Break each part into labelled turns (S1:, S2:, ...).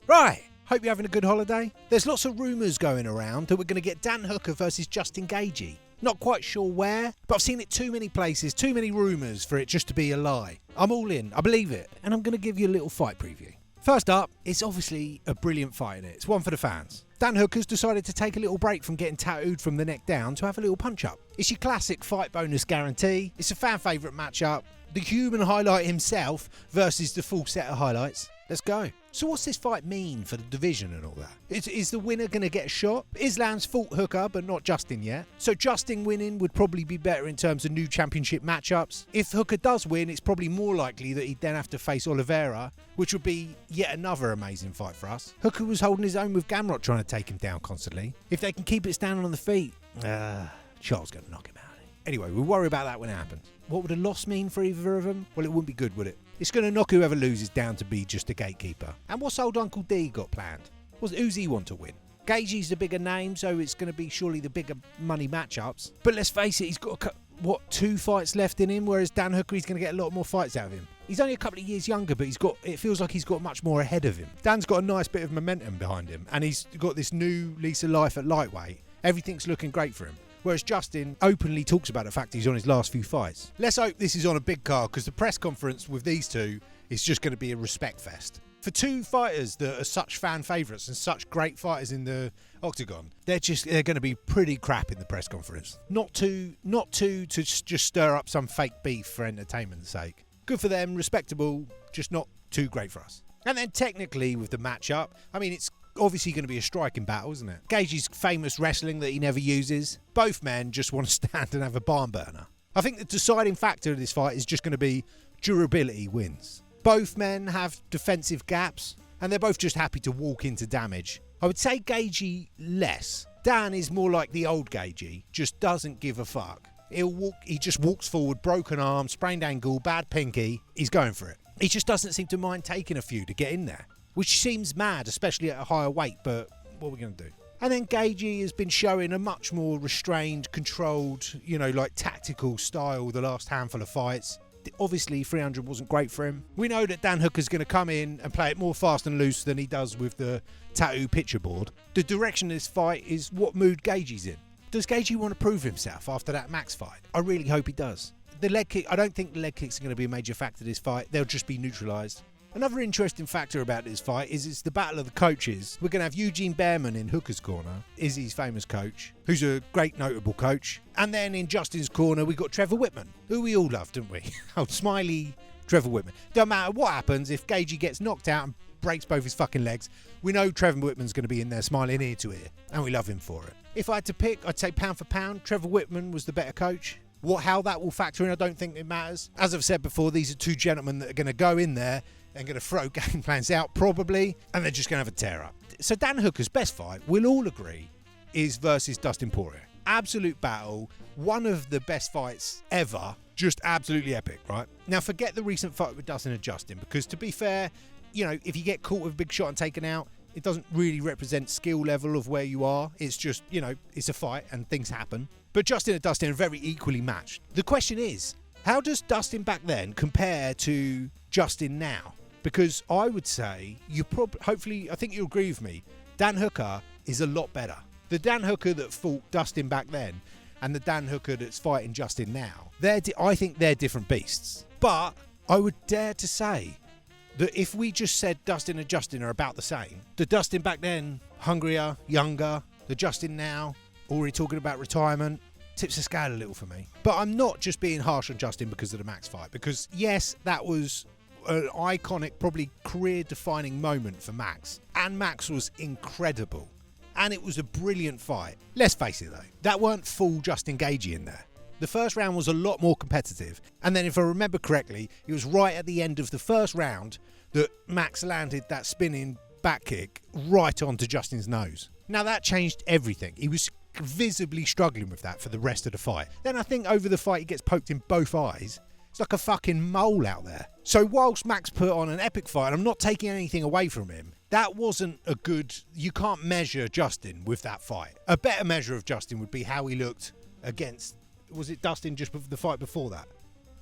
S1: Right, hope you're having a good holiday. There's lots of rumours going around that we're going to get Dan Hooker versus Justin Gaethje. Not quite sure where, but I've seen it too many places, too many rumours for it just to be a lie. I'm all in, I believe it, and I'm going to give you a little fight preview. First up, it's obviously a brilliant fight in it. It's one for the fans. Dan Hooker's decided to take a little break from getting tattooed from the neck down to have a little punch-up. It's your classic fight bonus guarantee. It's a fan favourite matchup. The human highlight himself versus the full set of highlights. Let's go. So what's this fight mean for the division and all that? Is the winner going to get a shot? Islam's fought Hooker, but not Justin yet. So Justin winning would probably be better in terms of new championship matchups. If Hooker does win, it's probably more likely that he'd then have to face Oliveira, which would be yet another amazing fight for us. Hooker was holding his own with Gamrot trying to take him down constantly. If they can keep it standing on the feet, Charles going to knock him out. Anyway, we'll worry about that when it happens. What would a loss mean for either of them? Well, it wouldn't be good, would it? It's going to knock whoever loses down to be just a gatekeeper. And what's old Uncle D got planned? Who's he want to win? Gaethje's the bigger name, so it's going to be surely the bigger money matchups. But let's face it, he's got, 2 fights left in him, whereas Dan Hooker, he's going to get a lot more fights out of him. He's only a couple of years younger, but it feels like he's got much more ahead of him. Dan's got a nice bit of momentum behind him, and he's got this new lease of life at lightweight. Everything's looking great for him. Whereas Justin openly talks about the fact he's on his last few fights. Let's hope this is on a big card, because the press conference with these two is just going to be a respect fest. For two fighters that are such fan favourites and such great fighters in the octagon, they're going to be pretty crap in the press conference. Not to just stir up some fake beef for entertainment's sake. Good for them, respectable, just not too great for us. And then technically with the matchup, I mean, it's obviously going to be a striking battle, isn't it? Gaethje's famous wrestling that he never uses. Both men just want to stand and have a barn burner. I think the deciding factor of this fight is just going to be durability wins. Both men have defensive gaps, and they're both just happy to walk into damage. I would say Gaethje less. Dan is more like the old Gaethje, just doesn't give a fuck. He just walks forward, broken arm, sprained ankle, bad pinky. He's going for it. He just doesn't seem to mind taking a few to get in there, which seems mad, especially at a higher weight, but what are we going to do? And then Gaethje has been showing a much more restrained, controlled, tactical style the last handful of fights. Obviously, 300 wasn't great for him. We know that Dan Hooker's going to come in and play it more fast and loose than he does with the tattoo picture board. The direction of this fight is what mood Gaethje's in. Does Gaethje want to prove himself after that Max fight? I really hope he does. The leg kick, I don't think the leg kicks are going to be a major factor in this fight. They'll just be neutralised. Another interesting factor about this fight is it's the battle of the coaches. We're going to have Eugene Behrman in Hooker's corner, Izzy's famous coach, who's a great notable coach. And then in Justin's corner, we got Trevor Whitman, who we all love, didn't we? Old smiley Trevor Whitman. Don't matter what happens, if Gaethje gets knocked out and breaks both his fucking legs, we know Trevor Whitman's going to be in there smiling ear to ear, and we love him for it. If I had to pick, I'd say pound for pound, Trevor Whitman was the better coach. How that will factor in, I don't think it matters. As I've said before, these are two gentlemen that are going to go in there and going to throw game plans out probably, and they're just going to have a tear up. So Dan Hooker's best fight, we'll all agree, is versus Dustin Poirier. Absolute battle, one of the best fights ever, just absolutely epic, right? Now forget the recent fight with Dustin and Justin, because to be fair, if you get caught with a big shot and taken out, it doesn't really represent skill level of where you are. It's just, it's a fight and things happen. But Justin and Dustin are very equally matched. The question is, how does Dustin back then compare to Justin now? Because I would say, I think you'll agree with me, Dan Hooker is a lot better. The Dan Hooker that fought Dustin back then and the Dan Hooker that's fighting Justin now, I think they're different beasts. But I would dare to say that if we just said Dustin and Justin are about the same, the Dustin back then, hungrier, younger, the Justin now, already talking about retirement, tips the scale a little for me. But I'm not just being harsh on Justin because of the Max fight, because yes, that was an iconic, probably career-defining moment for Max. And Max was incredible. And it was a brilliant fight. Let's face it though, that weren't full Justin Gaethje in there. The first round was a lot more competitive. And then if I remember correctly, it was right at the end of the first round that Max landed that spinning back kick right onto Justin's nose. Now that changed everything. He was visibly struggling with that for the rest of the fight. Then I think over the fight he gets poked in both eyes. It's like a fucking mole out there. So whilst Max put on an epic fight, and I'm not taking anything away from him, that wasn't a good... You can't measure Justin with that fight. A better measure of Justin would be how he looked against... Was it Dustin just the fight before that?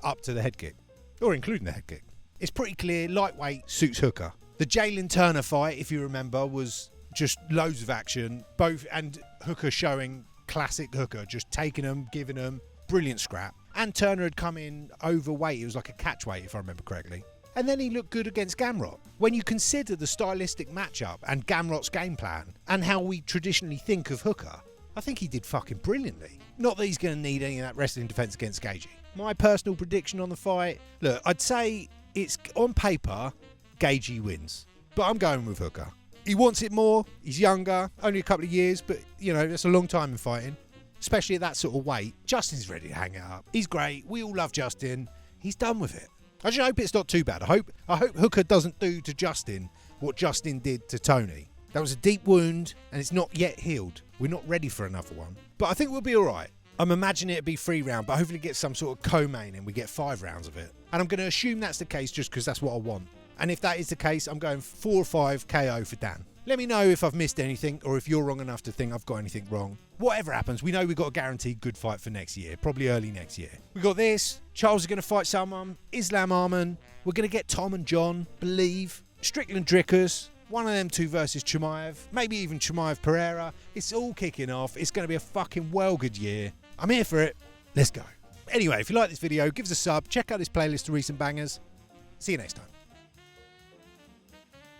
S1: Up to the head kick. Or including the head kick. It's pretty clear lightweight suits Hooker. The Jalen Turner fight, if you remember, was just loads of action. Both, and Hooker showing classic Hooker, just taking them, giving them, brilliant scrap. And Turner had come in overweight. It was like a catch weight, if I remember correctly. And then he looked good against Gamrot. When you consider the stylistic matchup and Gamrot's game plan and how we traditionally think of Hooker, I think he did fucking brilliantly. Not that he's going to need any of that wrestling defence against Gaethje. My personal prediction on the fight, look, I'd say it's on paper, Gaethje wins. But I'm going with Hooker. He wants it more. He's younger, only a couple of years, but, you know, that's a long time in fighting, especially at that sort of weight. Justin's ready to hang it up. He's great. We all love Justin. He's done with it. I just hope it's not too bad. I hope Hooker doesn't do to Justin what Justin did to Tony. That was a deep wound, and it's not yet healed. We're not ready for another one. But I think we'll be all right. I'm imagining it'd be 3 round, but hopefully get some sort of co-main and we get 5 rounds of it. And I'm going to assume that's the case just because that's what I want. And if that is the case, I'm going 4 or 5 KO for Dan. Let me know if I've missed anything or if you're wrong enough to think I've got anything wrong. Whatever happens, we know we've got a guaranteed good fight for next year, probably early next year. We got this. Charles is going to fight someone. Islam Arman. We're going to get Tom and John, believe. Strickland Drickers. One of them two versus Chimaev. Maybe even Chimaev Pereira. It's all kicking off. It's going to be a fucking well good year. I'm here for it. Let's go. Anyway, if you like this video, give us a sub. Check out this playlist of recent bangers. See you next time.